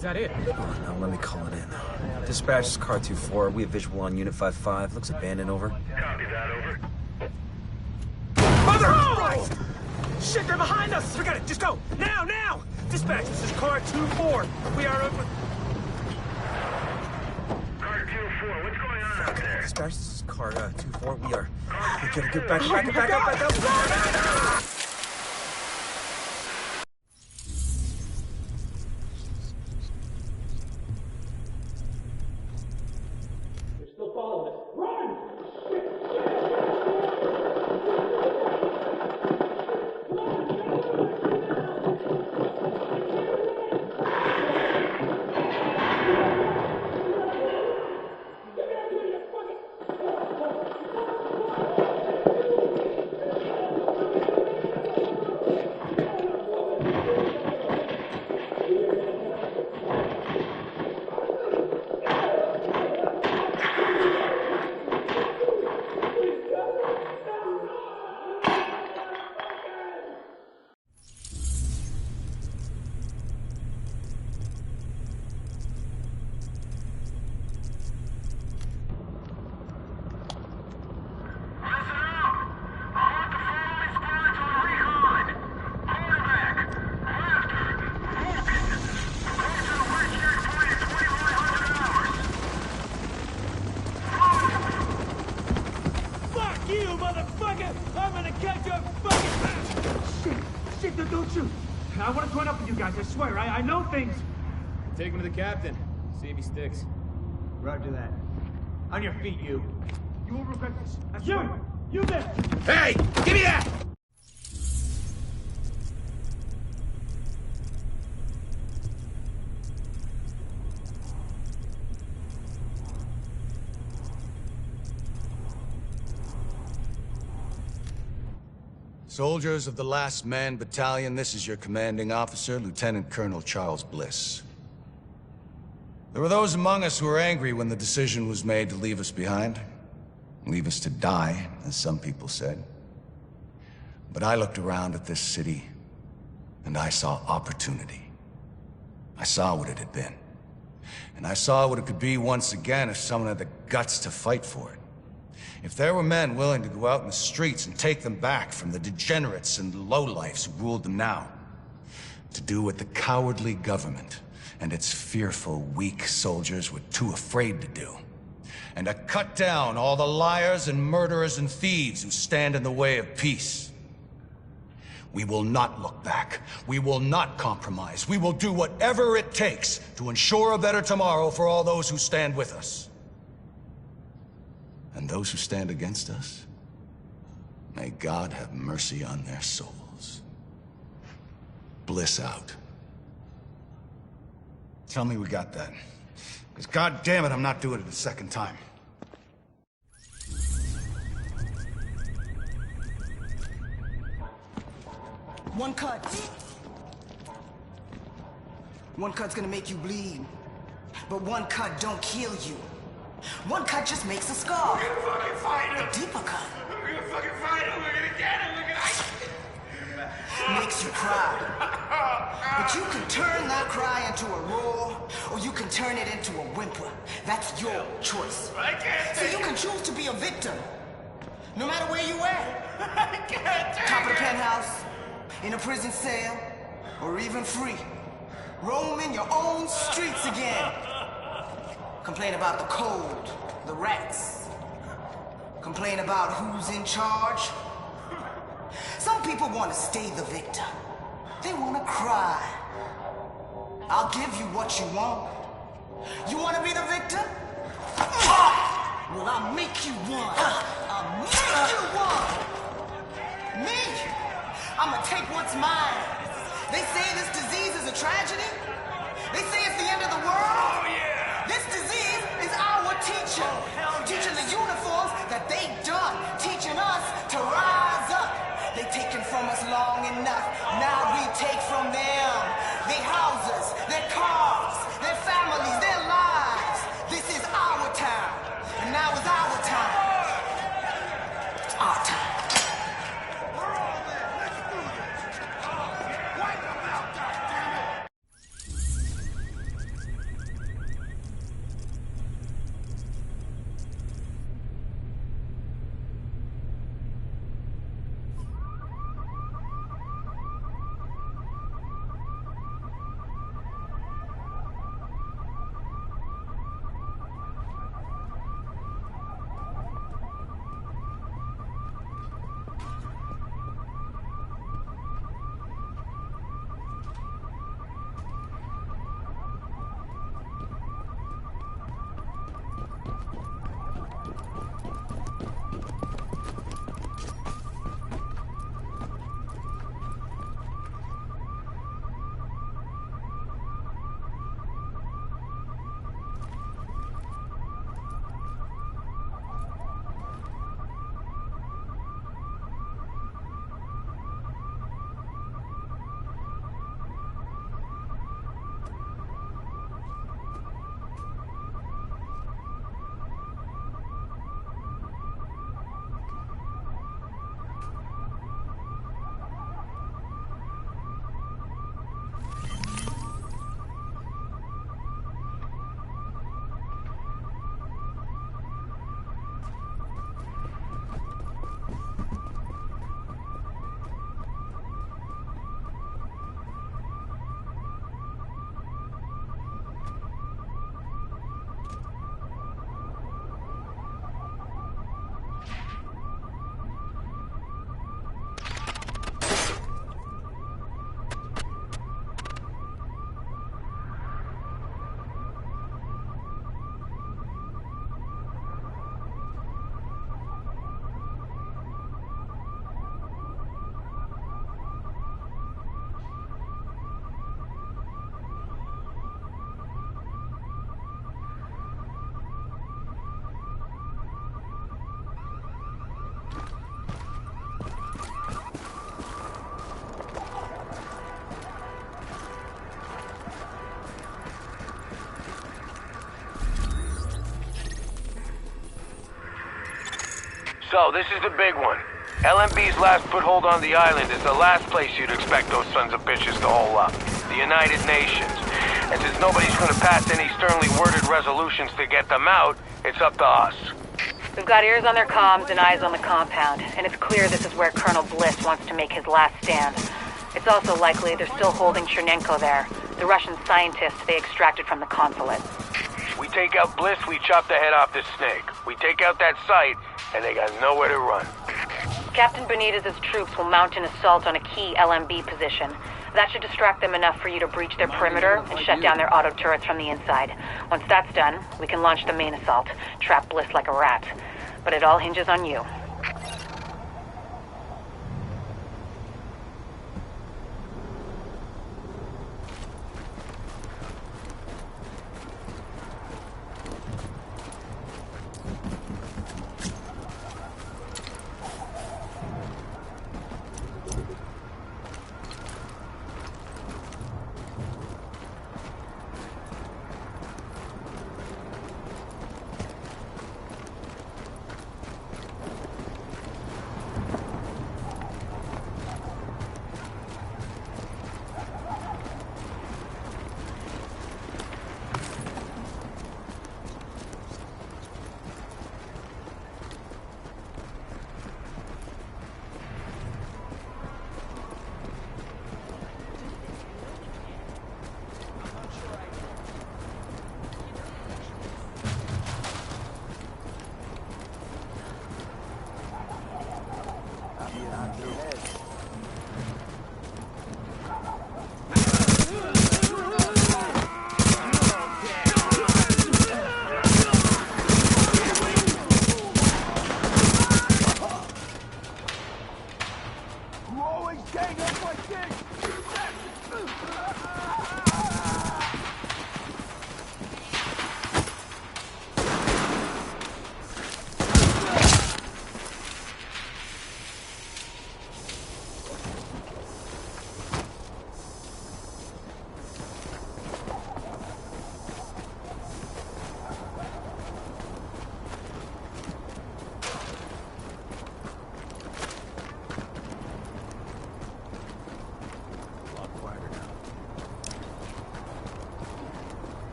Is that it? Oh, now let me call it in. Dispatch, this is car 2-4. We have visual on Unit 5-5. Looks abandoned, over. Copy that, over. Mother of Christ! Shit, they're behind us! Forget it, just go! Now, now! Dispatch, this is car 2-4. We are over... Car 2-4, what's going on out there? Dispatch, this is car 2-4. We are... We gotta get back up! I want to join up with you guys, I swear. I know things. Take him to the captain. See if he sticks. Roger that. On your feet, you. You will regret this. I swear. You there! Hey! Give me that! Soldiers of the Last Man Battalion, this is your commanding officer, Lieutenant Colonel Charles Bliss. There were those among us who were angry when the decision was made to leave us behind. Leave us to die, as some people said. But I looked around at this city, and I saw opportunity. I saw what it had been. And I saw what it could be once again if someone had the guts to fight for it. If there were men willing to go out in the streets and take them back from the degenerates and lowlifes who ruled them now, to do what the cowardly government and its fearful, weak soldiers were too afraid to do, and to cut down all the liars and murderers and thieves who stand in the way of peace. We will not look back. We will not compromise. We will do whatever it takes to ensure a better tomorrow for all those who stand with us. And those who stand against us, may God have mercy on their souls. Bliss out. Tell me we got that. Because God damn it, I'm not doing it a second time. One cut. One cut's gonna make you bleed. But one cut don't kill you. One cut just makes a scar. We're gonna fucking fight him! A deeper cut. We're gonna fucking fight him! We're gonna get him! Makes you cry. But you can turn that cry into a roar, or you can turn it into a whimper. That's your choice. I can't So take you can choose to be a victim, no matter where you at. I can't take Top of the it. penthouse, in a prison cell, or even free. Roaming your own streets again. Complain about the cold, the rats. Complain about who's in charge. Some people want to stay the victim. They want to cry. I'll give you what you want. You want to be the victim? Well, I'll make you one. I'll make you one. Me? I'm gonna take what's mine. They say this disease is a tragedy. They say it's the end of the world. Oh, yeah! This disease is our teacher. Teaching the uniforms that they've done. Teaching us to rise up. They've taken from us long enough. Now we take from them. Their houses, their cars, their families, their lives. This is our time. And now is our time. It's our time. We're all there! Let's do this! Wipe them out, goddammit! So, this is the big one. LMB's last foothold on the island is the last place you'd expect those sons of bitches to hole up. The United Nations. And since nobody's gonna pass any sternly worded resolutions to get them out, it's up to us. We've got ears on their comms and eyes on the compound, and it's clear this is where Colonel Bliss wants to make his last stand. It's also likely they're still holding Chernenko there, the Russian scientist they extracted from the consulate. We take out Bliss, we chop the head off the snake. We take out that site, and they got nowhere to run. Captain Benitez's troops will mount an assault on a key LMB position. That should distract them enough for you to breach their perimeter and shut down their auto turrets from the inside. Once that's done, we can launch the main assault, trap Bliss like a rat. But it all hinges on you.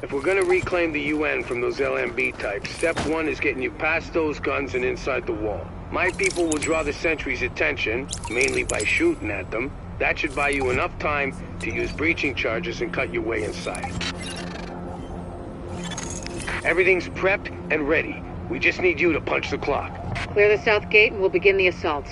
If we're gonna reclaim the UN from those LMB types, step one is getting you past those guns and inside the wall. My people will draw the sentries' attention, mainly by shooting at them. That should buy you enough time to use breaching charges and cut your way inside. Everything's prepped and ready. We just need you to punch the clock. Clear the south gate and we'll begin the assault.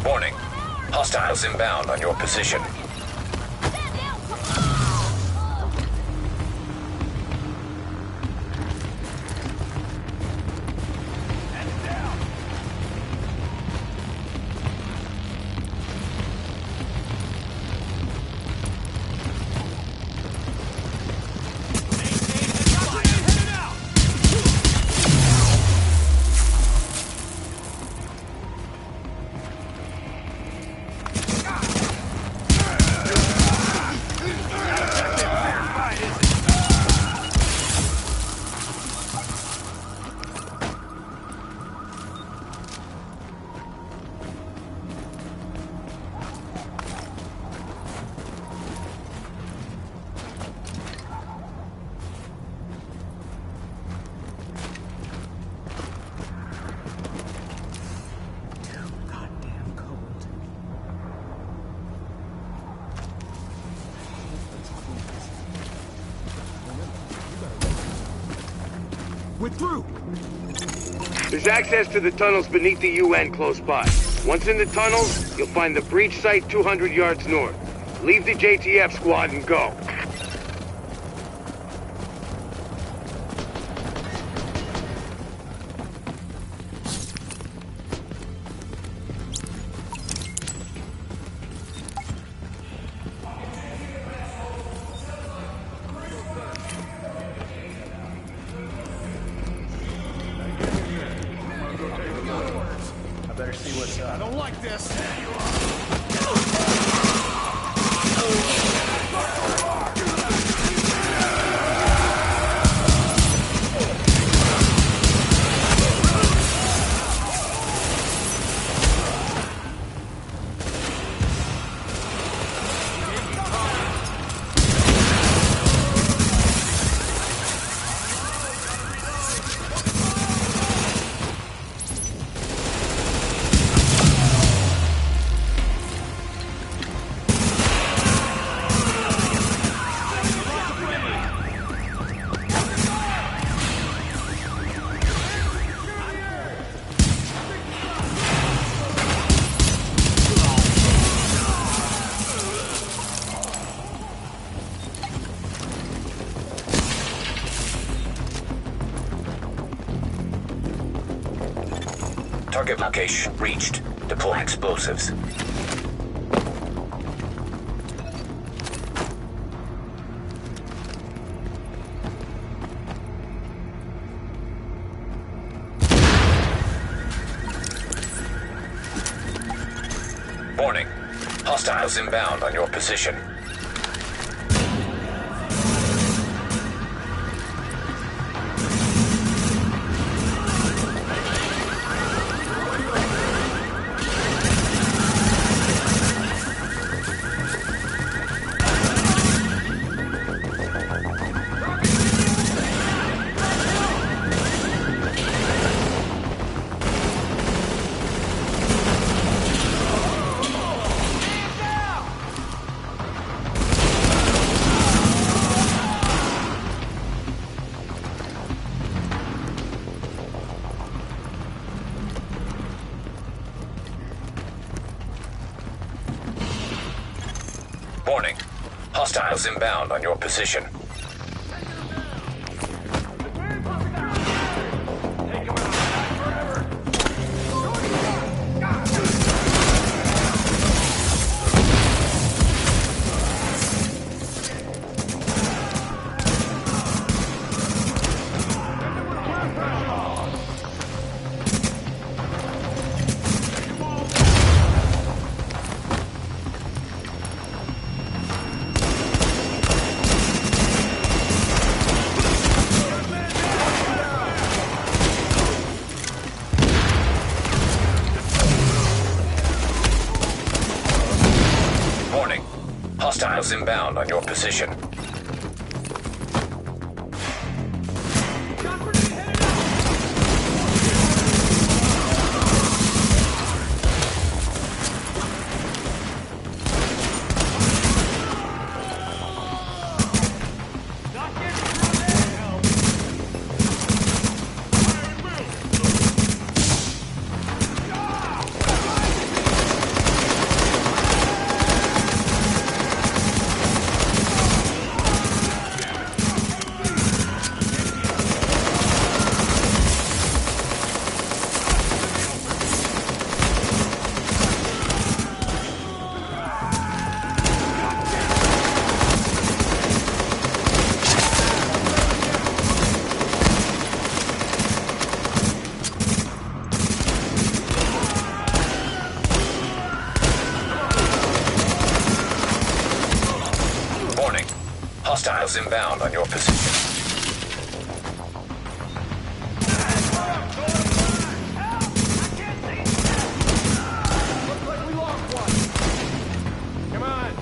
Warning. Hostiles inbound on your position. We're through! There's access to the tunnels beneath the UN close by. Once in the tunnels, you'll find the breach site 200 yards north. Leave the JTF squad and go. Target location reached. Deploy explosives. Warning. Hostiles inbound on your position. Warning. Hostiles inbound on your position. Hostiles inbound on your position. Hostiles inbound on your position. Come on,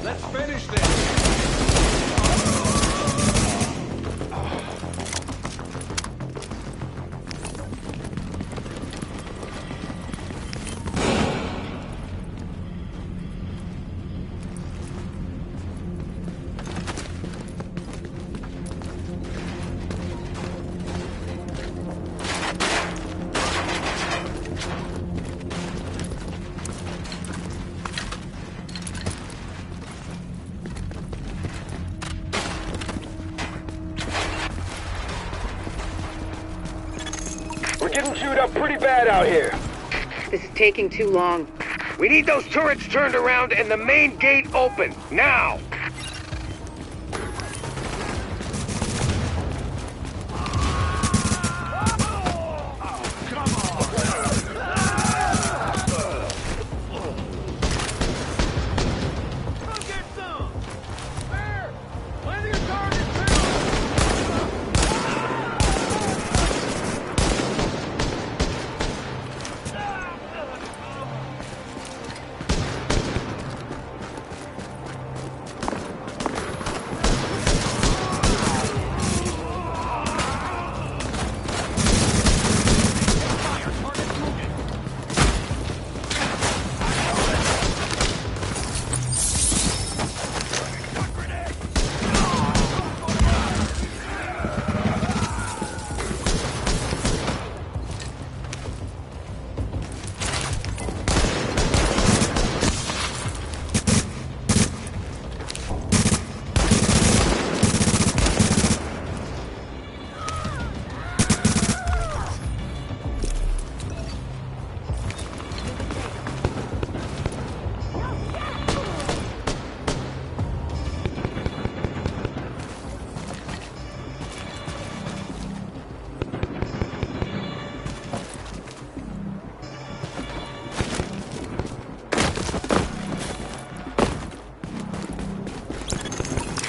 let's finish this. We're getting chewed up pretty bad out here. This is taking too long. We need those turrets turned around and the main gate open, now!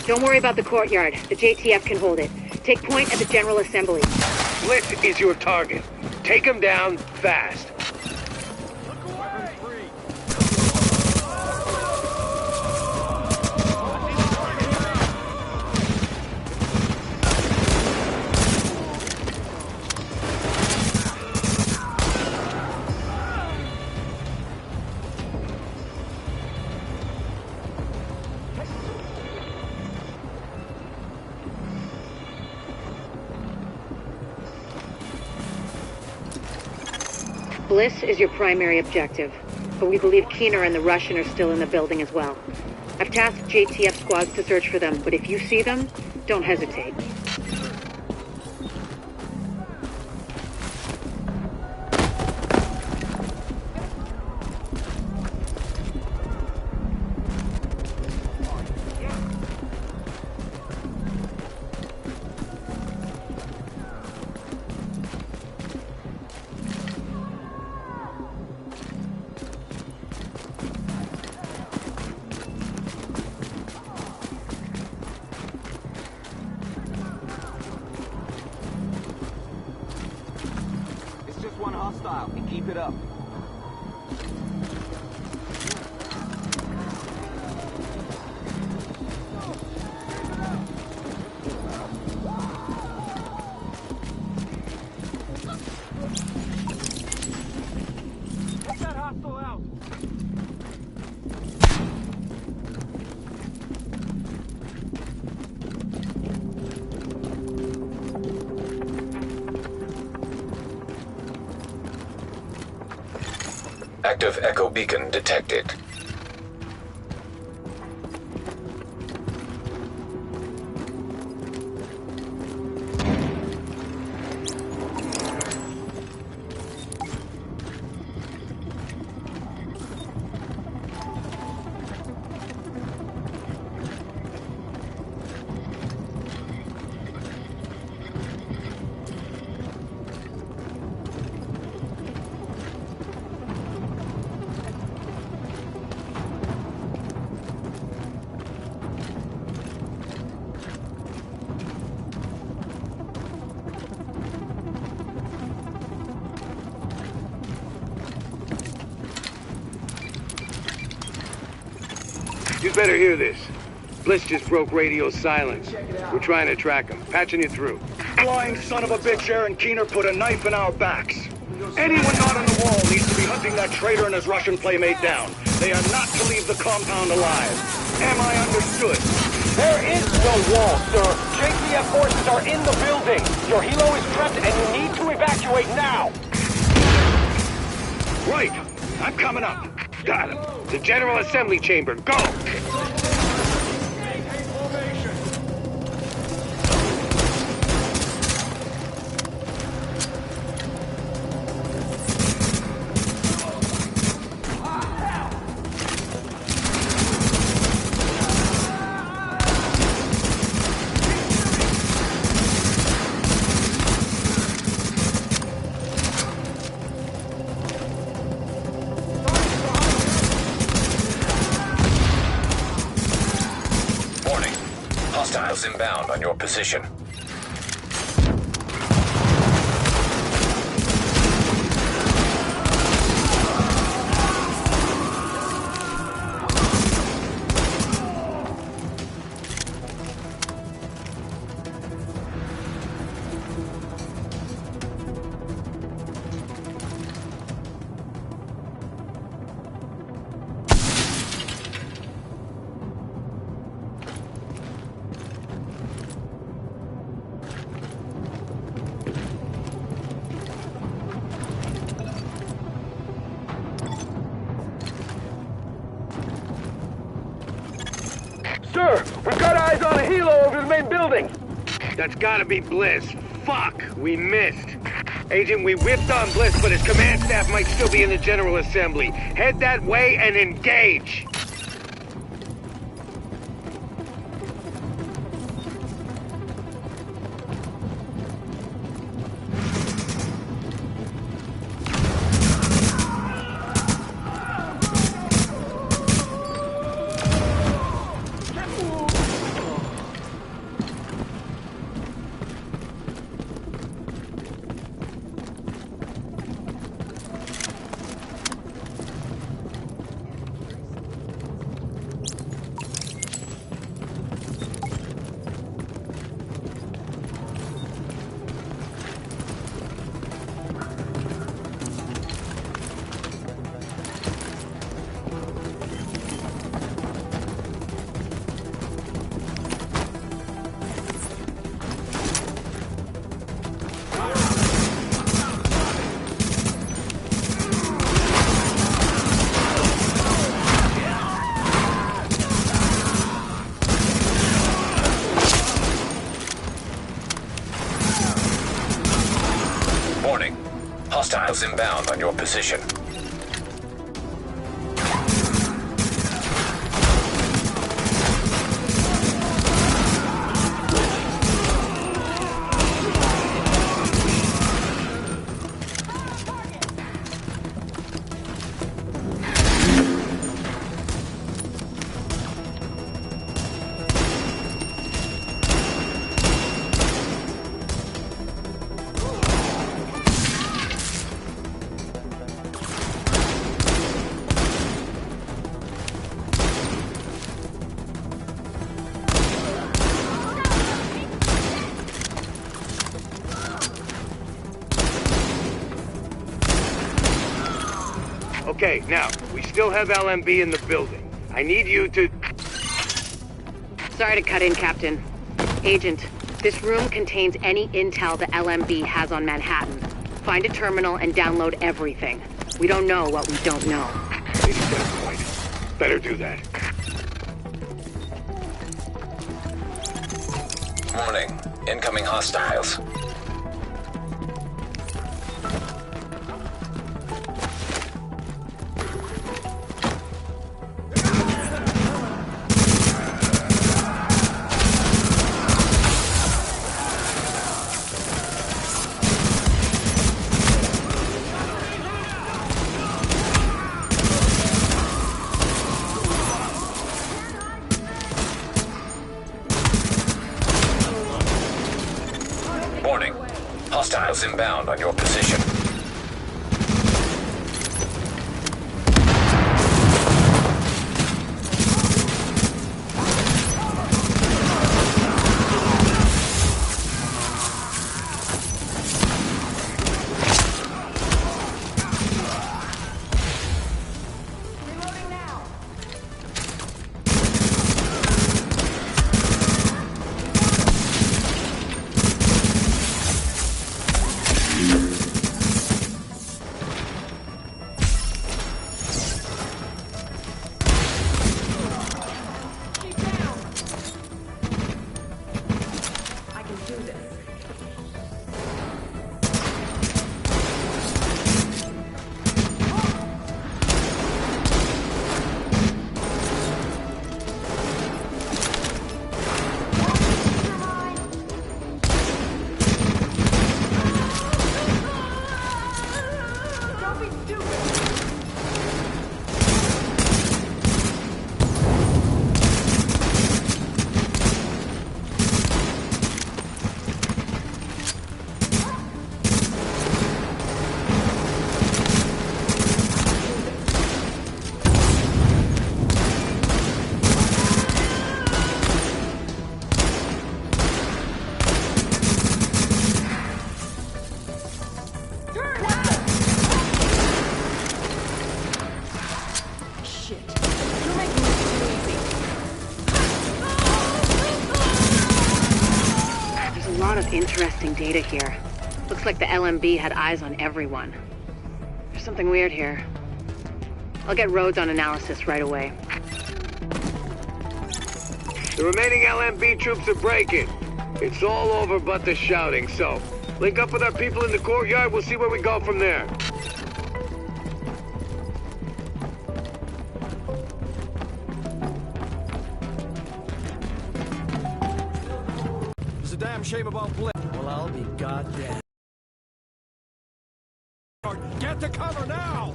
Don't worry about the courtyard. The JTF can hold it. Take point at the General Assembly. Bliss is your target. Take him down fast. Bliss is your primary objective, but we believe Keener and the Russian are still in the building as well. I've tasked JTF squads to search for them, but if you see them, don't hesitate. Hostile, and keep it up. Take that hostile out. Active echo beacon detected. You'd better hear this. Bliss just broke radio silence. We're trying to track him. Patching you through. Flying son of a bitch, Aaron Keener put a knife in our backs. Anyone not on the wall needs to be hunting that traitor and his Russian playmate down. They are not to leave the compound alive. Am I understood? There is no wall, sir. JTF forces are in the building. Your helo is prepped and you need to evacuate now. Right. I'm coming up. Got him. The General Assembly chamber. Go! Hostiles inbound on your position. Sir, we've got eyes on a helo over the main building. That's gotta be Bliss. Fuck, we missed. Agent, we whipped on Bliss, but his command staff might still be in the General Assembly. Head that way and engage. Hostiles inbound on your position. Okay, now, we still have LMB in the building. I need you to... Sorry to cut in, Captain. Agent, this room contains any intel the LMB has on Manhattan. Find a terminal and download everything. We don't know what we don't know. Lady's got a point. Better do that. Warning. Incoming hostiles. Warning. Hostiles inbound on your position. Interesting data here. Looks like the LMB had eyes on everyone. There's something weird here. I'll get Rhodes on analysis right away. The remaining LMB troops are breaking. It's all over but the shouting, so link up with our people in the courtyard. We'll see where we go from there. It's a damn shame about Blitz. Well, I'll be goddamn. Get to cover now!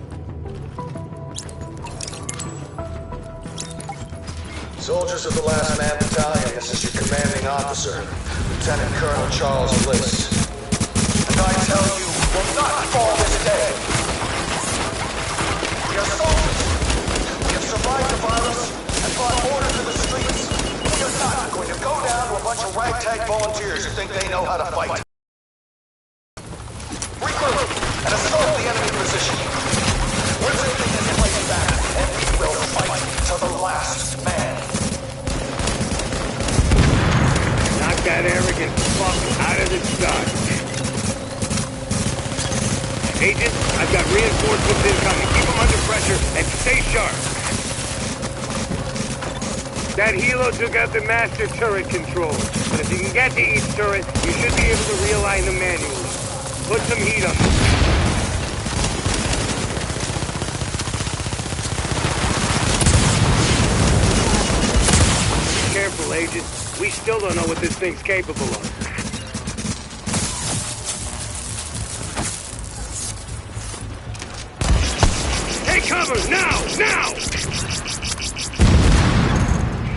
Soldiers of the Last Man Battalion, this is your commanding officer, Lieutenant Colonel Charles Bliss. And I tell you, we will not fall this day. We are soldiers. We have survived the virus and brought order to the streets. We are not going to go down to a bunch of ragtag volunteers who think they know how to fight. Regroup and assault the enemy position. We're taking this place back, and we will fight to the last man. Knock that arrogant fuck out of the Dodge. Agent, I've got reinforcements incoming. Keep them under pressure and stay sharp. That helo took out the master turret controls. But if you can get to each turret, you should be able to realign them manually. Put some heat on them. Agent. We still don't know what this thing's capable of. Take cover! Now! Now!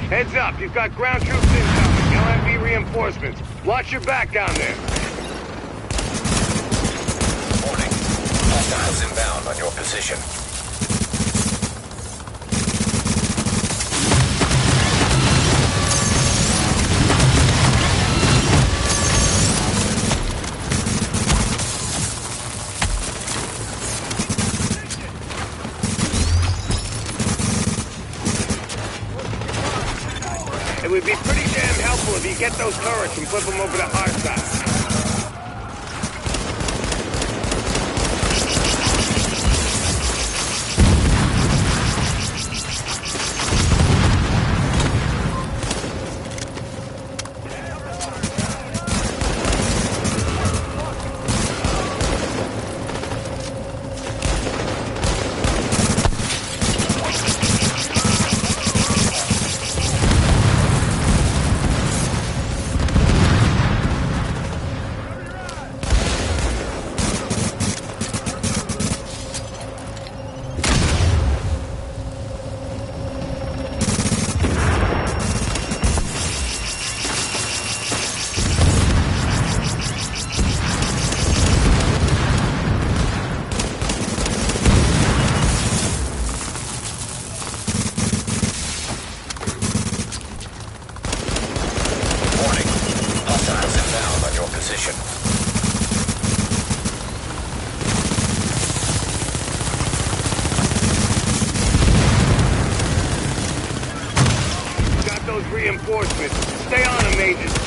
Heads up, you've got ground troops incoming. LMB reinforcements. Watch your back down there. Warning. Hostiles inbound on your position. It would be pretty damn helpful if you get those turrets and flip them over to our side. Reinforcements. Stay on them, Agent.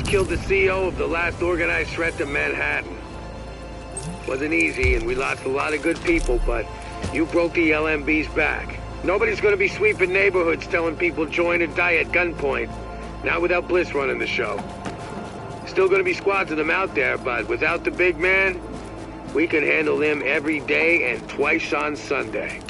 Killed the CEO of the last organized threat to Manhattan. Wasn't easy, and we lost a lot of good people, but you broke the LMB's back. Nobody's gonna be sweeping neighborhoods telling people join or die at gunpoint. Not without Bliss running the show. Still gonna be squads of them out there, but without the big man, we can handle him every day and twice on Sunday.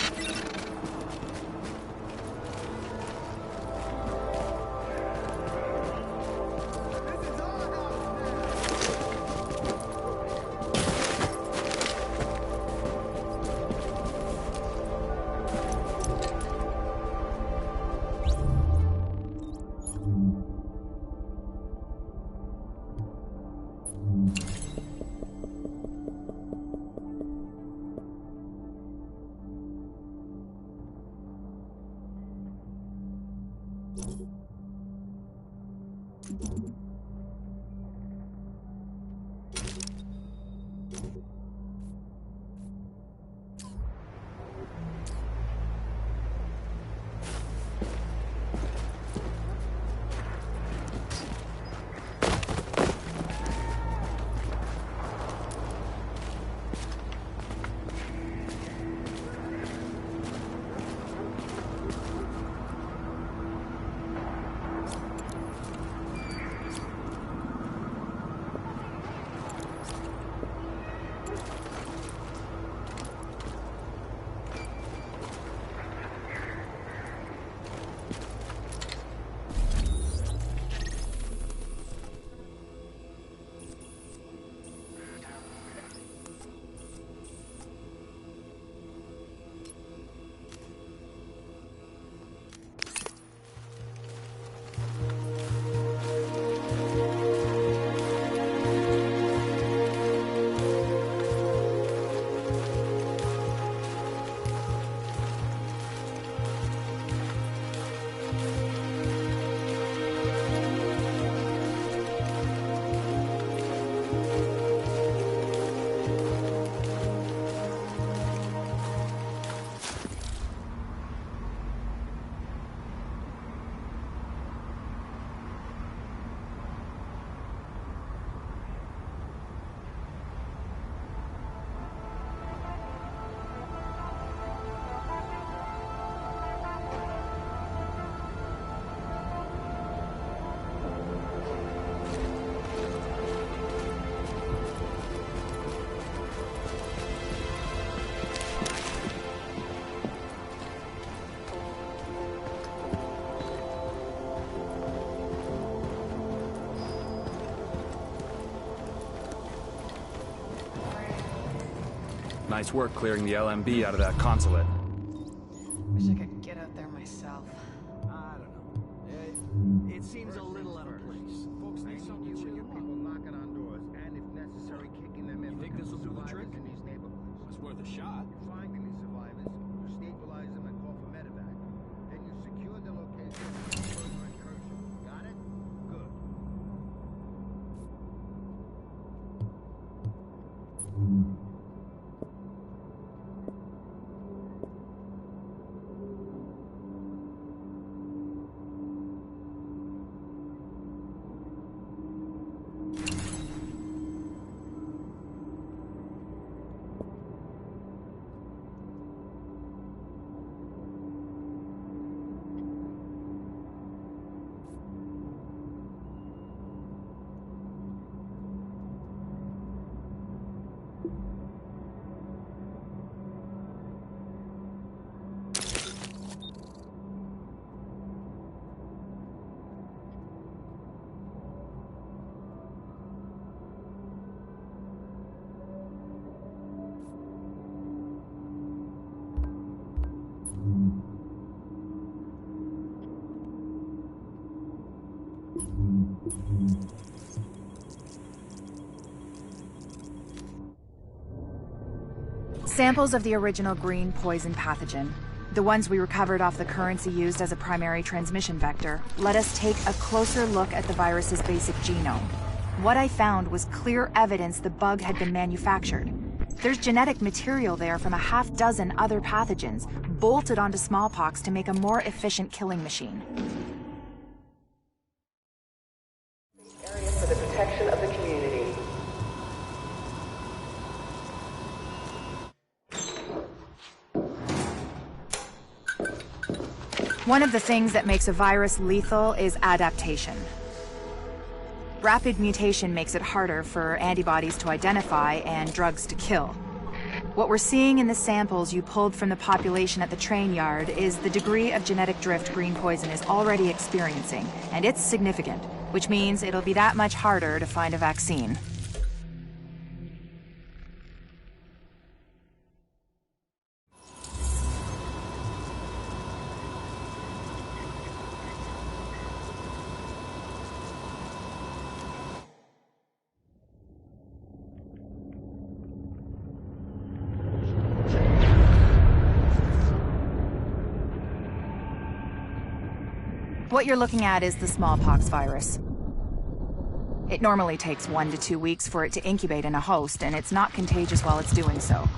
Nice work clearing the LMB out of that consulate. Wish I could get out there myself. I don't know. It seems a little out of place. Folks need something to get people knocking on doors, and if necessary, kicking them in. You think this will do the trick? In these neighborhoods. It's worth a shot. Find any survivors, you stabilize them and call for medevac. Then you secure the location for further incursion. Got it? Good. Samples of the original green poison pathogen, the ones we recovered off the currency used as a primary transmission vector, let us take a closer look at the virus's basic genome. What I found was clear evidence the bug had been manufactured. There's genetic material there from a half-dozen other pathogens, bolted onto smallpox to make a more efficient killing machine. Area for the protection of the community. One of the things that makes a virus lethal is adaptation. Rapid mutation makes it harder for antibodies to identify and drugs to kill. What we're seeing in the samples you pulled from the population at the train yard is the degree of genetic drift green poison is already experiencing, and it's significant, which means it'll be that much harder to find a vaccine. What you're looking at is the smallpox virus. It normally takes 1 to 2 weeks for it to incubate in a host, and it's not contagious while it's doing so.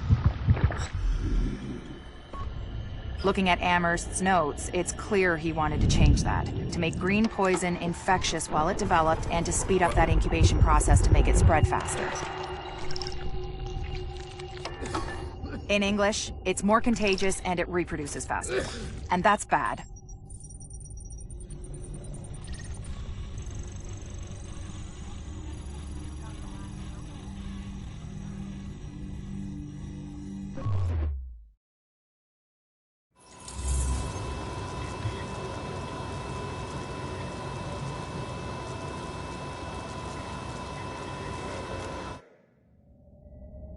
Looking at Amherst's notes, it's clear he wanted to change that, to make green poison infectious while it developed and to speed up that incubation process to make it spread faster. In English, it's more contagious and it reproduces faster. And that's bad.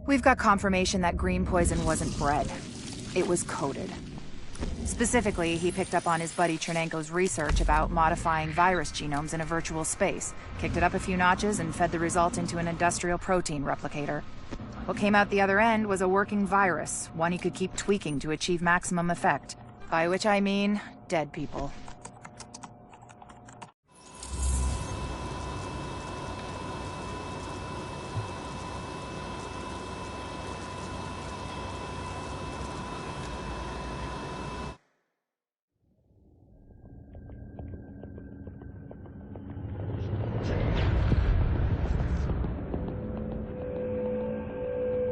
We've got confirmation that green poison wasn't bred. It was coded. Specifically, he picked up on his buddy Chernenko's research about modifying virus genomes in a virtual space, kicked it up a few notches, and fed the result into an industrial protein replicator. What came out the other end was a working virus, one he could keep tweaking to achieve maximum effect. By which I mean, dead people.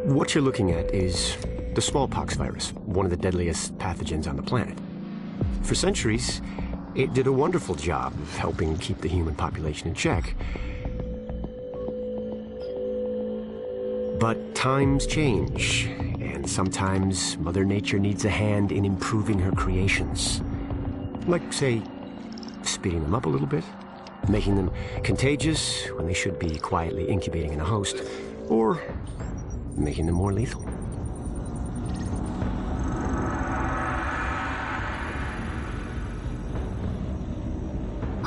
What you're looking at is the smallpox virus, one of the deadliest pathogens on the planet. For centuries, it did a wonderful job of helping keep the human population in check. But times change, and sometimes Mother Nature needs a hand in improving her creations. Like, say, speeding them up a little bit, making them contagious when they should be quietly incubating in a host, or making them more lethal.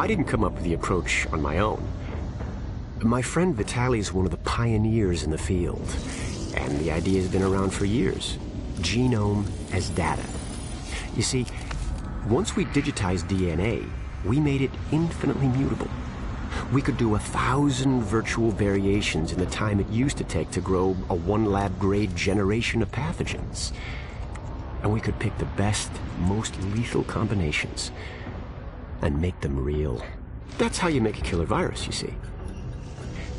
I didn't come up with the approach on my own. My friend Vitaly's one of the pioneers in the field, and the idea has been around for years. Genome as data. You see, once we digitized DNA, we made it infinitely mutable. We could do 1,000 virtual variations in the time it used to take to grow a 1 lab-grade generation of pathogens. And we could pick the best, most lethal combinations and make them real. That's how you make a killer virus, you see.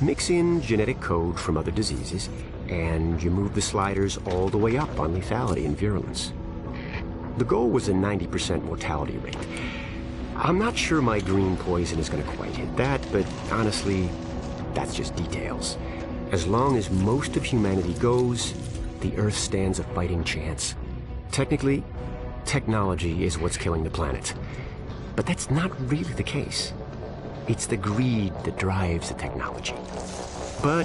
Mix in genetic code from other diseases, and you move the sliders all the way up on lethality and virulence. The goal was a 90% mortality rate. I'm not sure my green poison is going to quite hit that, but honestly, that's just details. As long as most of humanity goes, the Earth stands a fighting chance. Technically, technology is what's killing the planet. But that's not really the case. It's the greed that drives the technology. But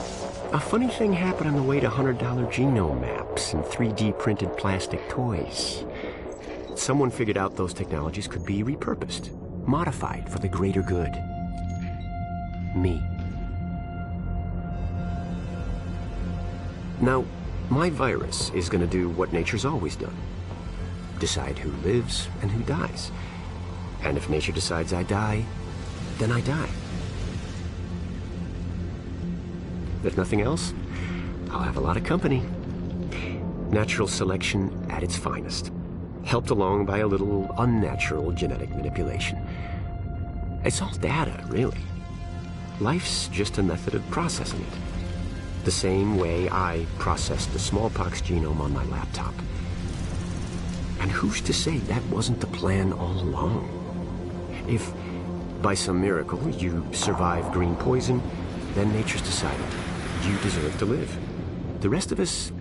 a funny thing happened on the way to $100 genome maps and 3D printed plastic toys. Someone figured out those technologies could be repurposed, modified for the greater good. Me. Now, my virus is going to do what nature's always done. Decide who lives and who dies. And if nature decides I die, then I die. If nothing else, I'll have a lot of company. Natural selection at its finest. Helped along by a little unnatural genetic manipulation. It's all data, really. Life's just a method of processing it. The same way I processed the smallpox genome on my laptop. And who's to say that wasn't the plan all along? If, by some miracle, you survive green poison, then nature's decided you deserve to live. The rest of us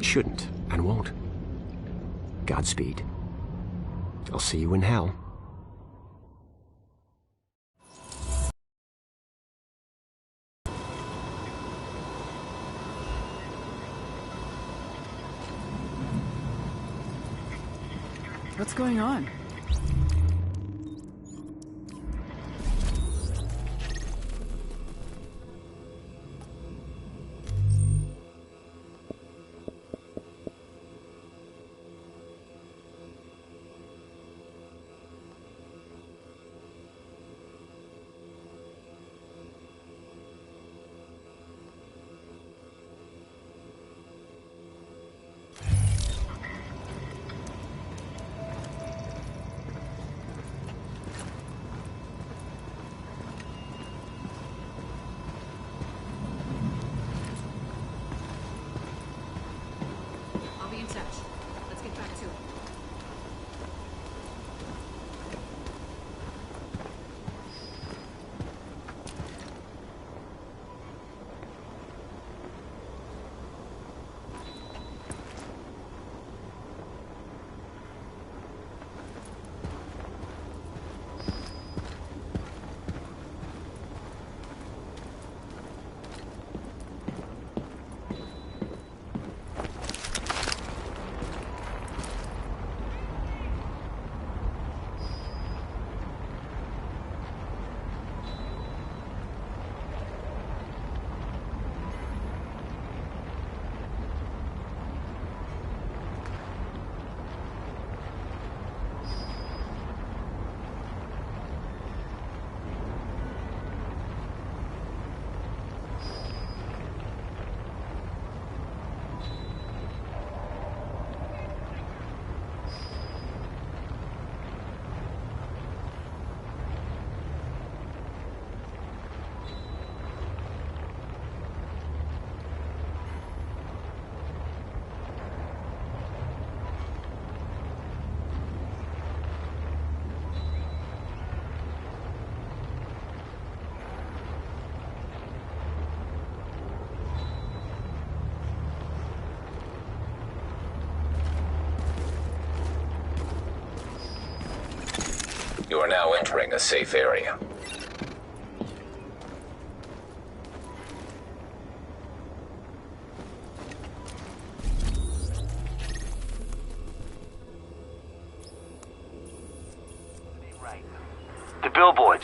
shouldn't and won't. Godspeed. I'll see you in hell. What's going on? You are now entering a safe area. The billboards.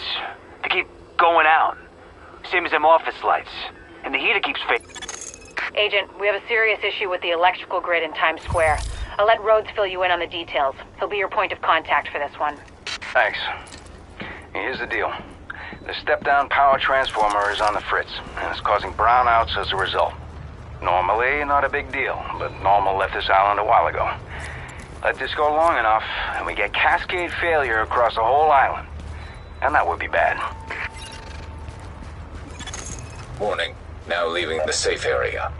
going out. Same as them office lights. And the heater keeps fading. Agent, we have a serious issue with the electrical grid in Times Square. I'll let Rhodes fill you in on the details. He'll be your point of contact for this one. Thanks. Here's the deal. The step-down power transformer is on the fritz, and it's causing brownouts as a result. Normally, not a big deal, but Normal left this island a while ago. Let this go long enough, and we get cascade failure across the whole island. And that would be bad. Warning. Now leaving the safe area.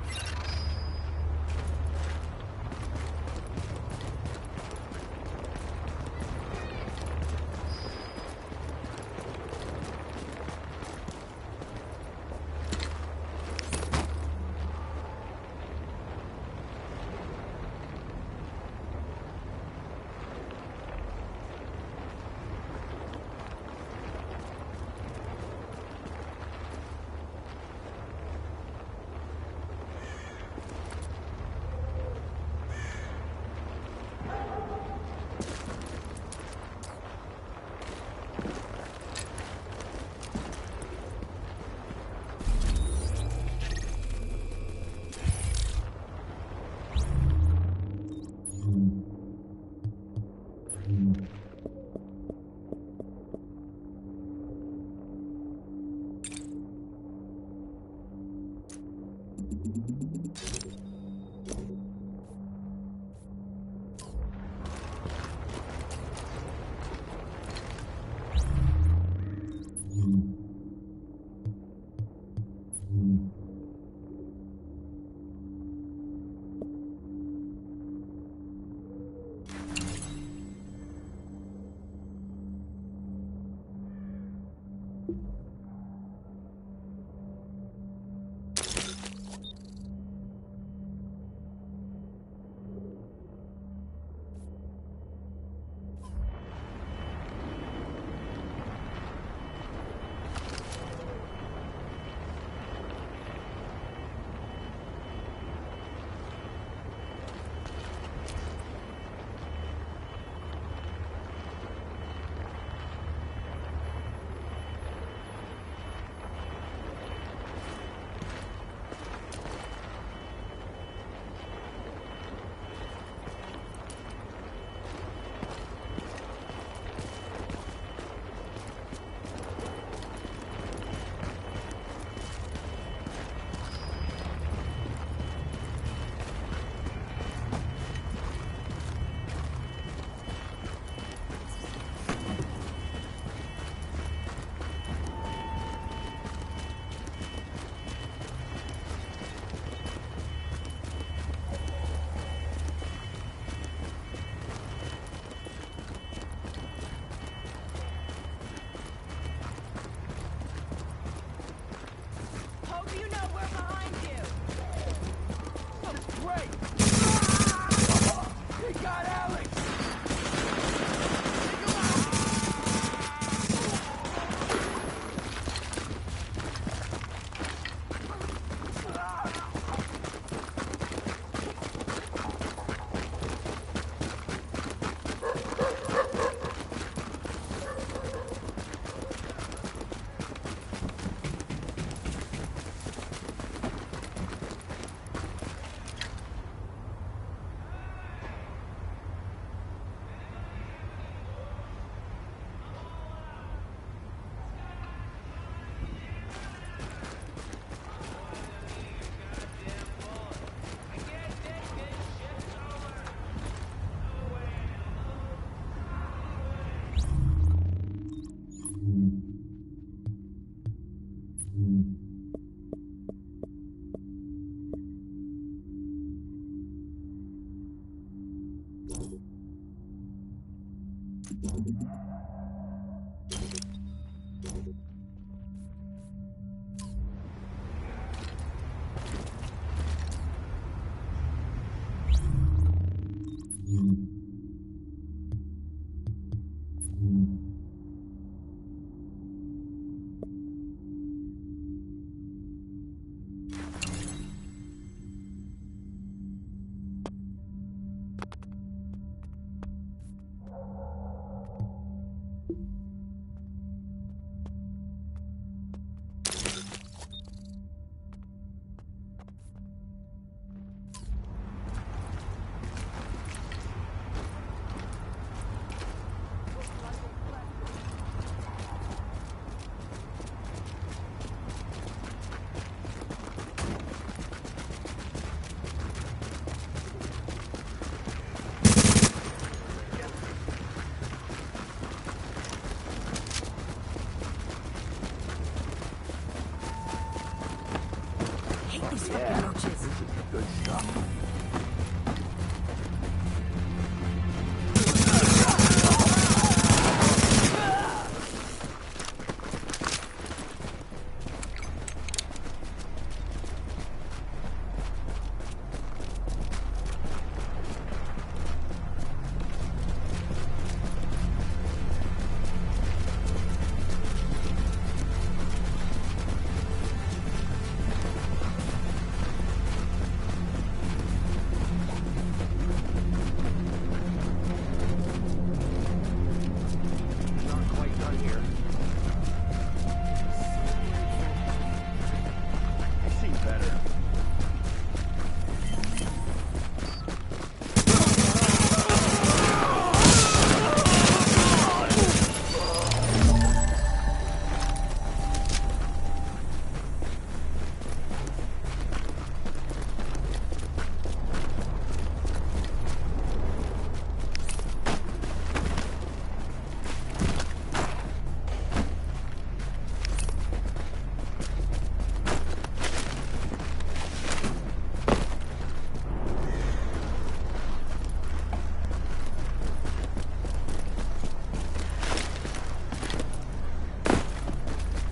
Yeah, this is good stuff.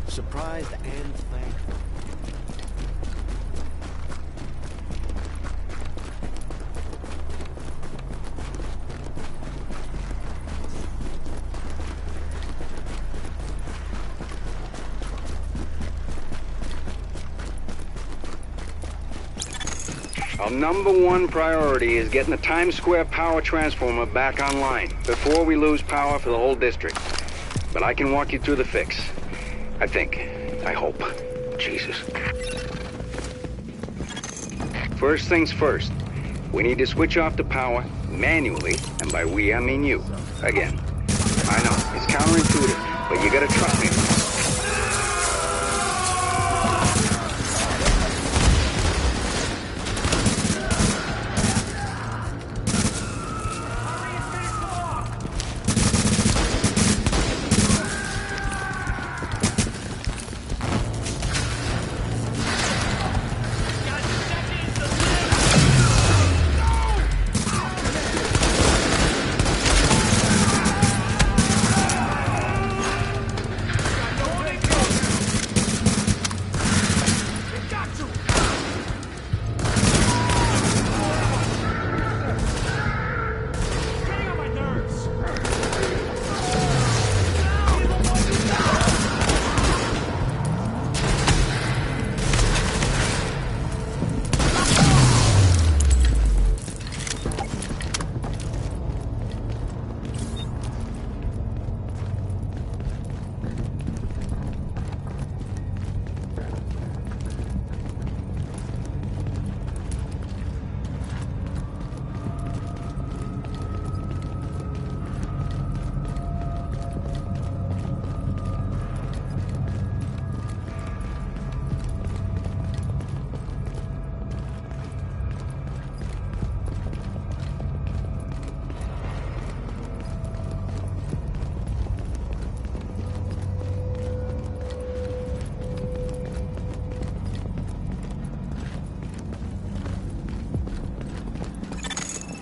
Surprised and thankful. Our number one priority is getting the Times Square power transformer back online before we lose power for the whole district. But I can walk you through the fix. I think. I hope. Jesus. First things first. We need to switch off the power manually, and by we I mean you. Again. I know, it's counterintuitive, but you gotta trust me.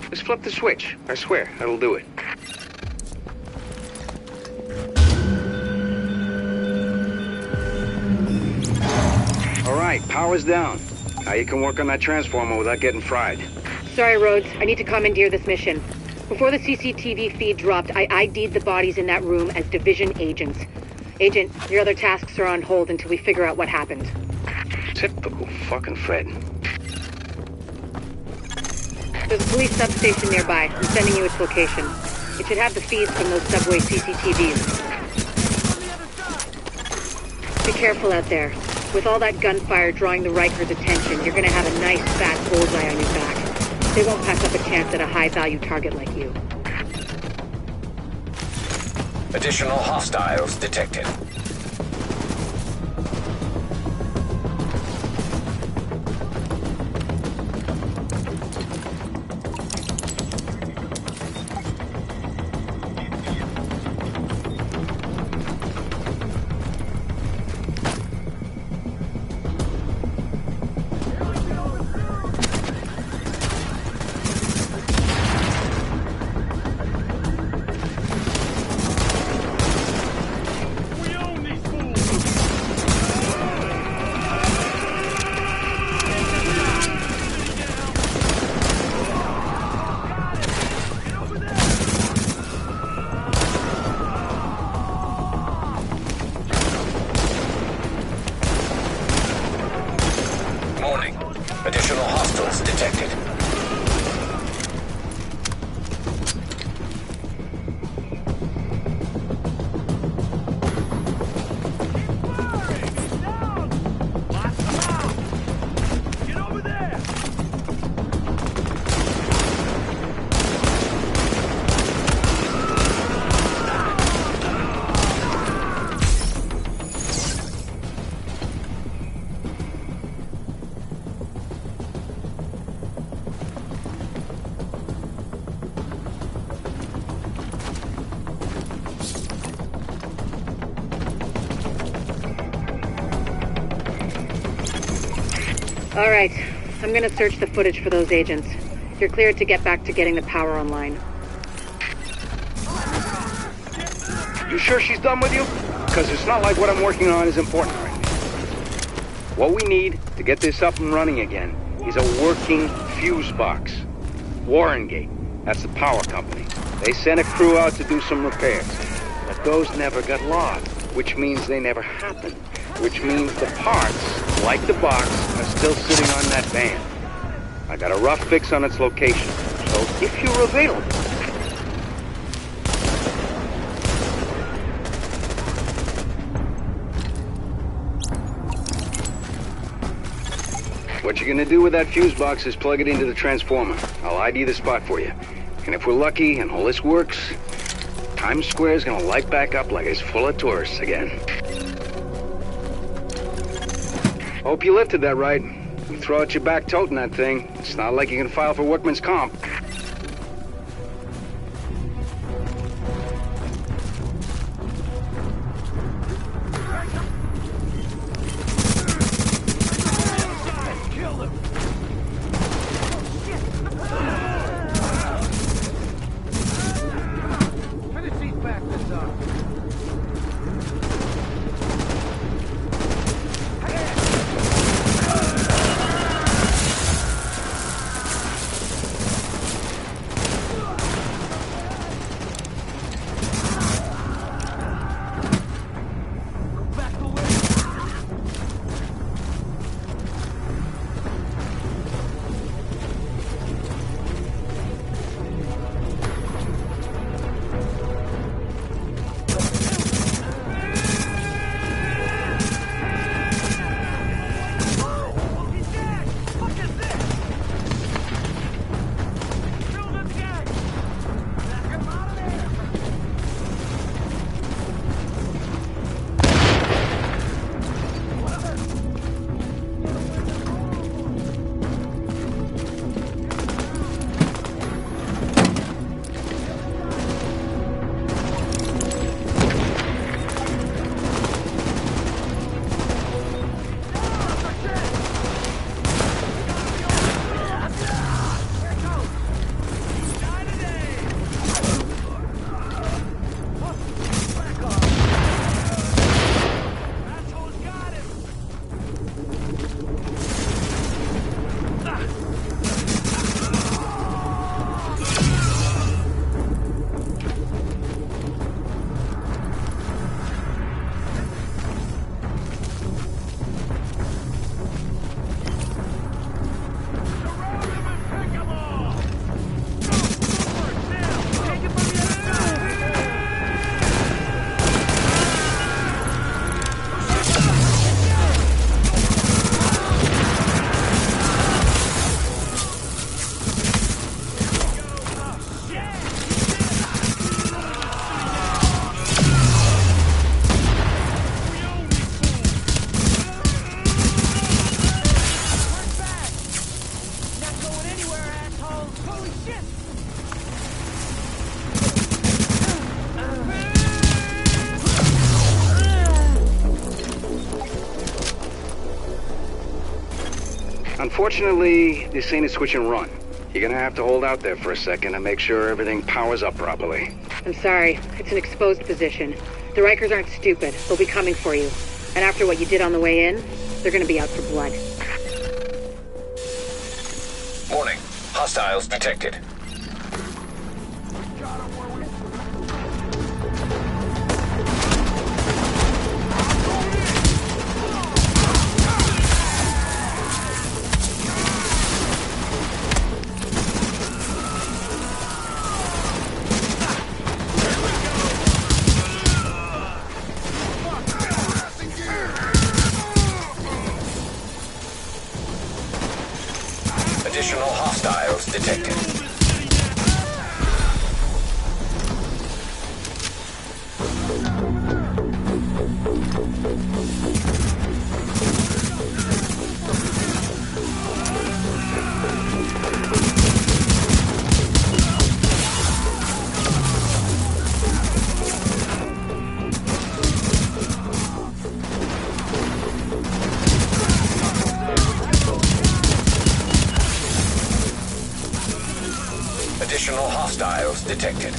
Just flip the switch. I swear, that'll do it. All right, power's down. Now you can work on that transformer without getting fried. Sorry, Rhodes. I need to commandeer this mission. Before the CCTV feed dropped, I ID'd the bodies in that room as Division agents. Agent, your other tasks are on hold until we figure out what happened. Typical fucking Fred. There's a police substation nearby. I'm sending you its location. It should have the feeds from those subway CCTVs. Be careful out there. With all that gunfire drawing the Rikers' attention, you're gonna have a nice fat bullseye on your back. They won't pass up a chance at a high-value target like you. Additional hostiles detected. All right. I'm gonna search the footage for those agents. You're cleared to get back to getting the power online. You sure she's done with you? Because it's not like what I'm working on is important right now. What we need to get this up and running again is a working fuse box. Warrengate, that's the power company. They sent a crew out to do some repairs. But those never got logged, which means they never happened. Which means the parts, like the box, are still sitting on that van. I got a rough fix on its location, so if you're available... What you're gonna do with that fuse box is plug it into the transformer. I'll ID the spot for you. And if we're lucky and all this works, Times Square is gonna light back up like it's full of tourists again. Hope you lifted that right. You throw out your back toting that thing. It's not like you can file for workman's comp. Unfortunately, this ain't a switch and run. You're gonna have to hold out there for a second and make sure everything powers up properly. I'm sorry. It's an exposed position. The Rikers aren't stupid. They'll be coming for you. And after what you did on the way in, they're gonna be out for blood. Warning. Hostiles detected. Additional hostiles detected. Hostiles detected.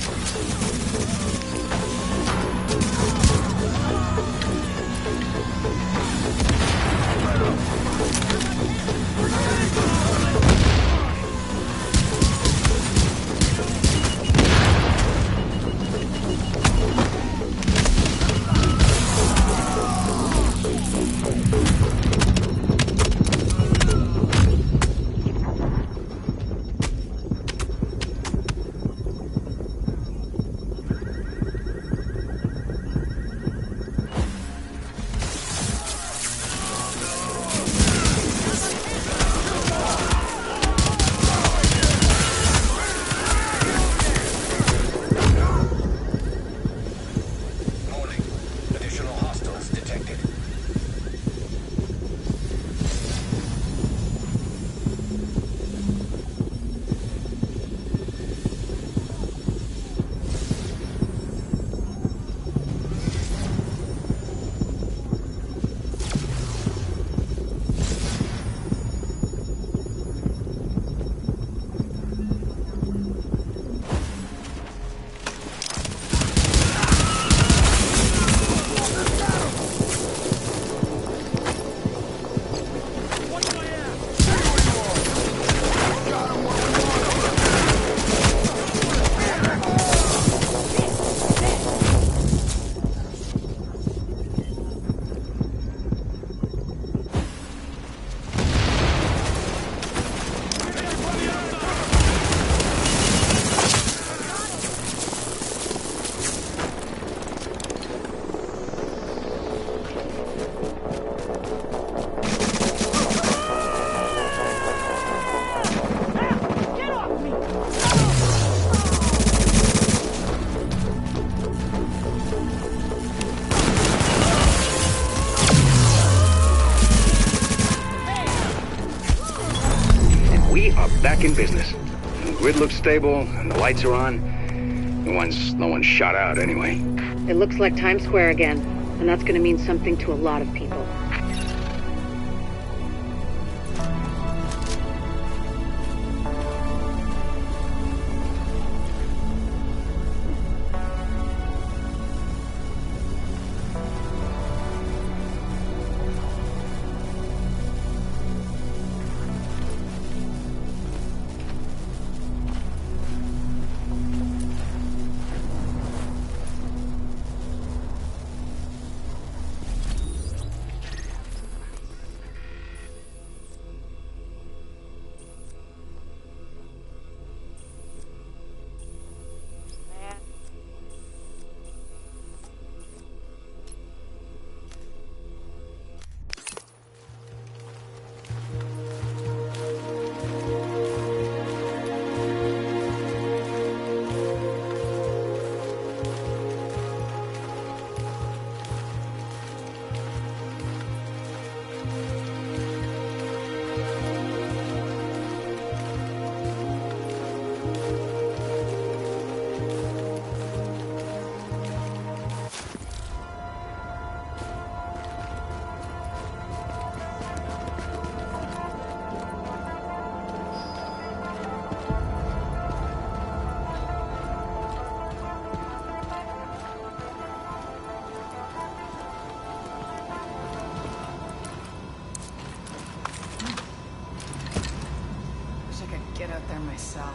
Back in business. The grid looks stable, and the lights are on. No one's shot out anyway. It looks like Times Square again, and that's gonna mean something to a lot of people. Get out there myself.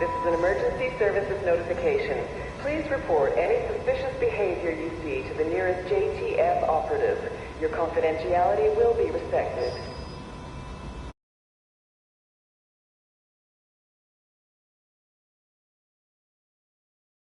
This is an emergency services notification. Please report any suspicious behavior you see to the nearest JTF operative. Your confidentiality will be respected.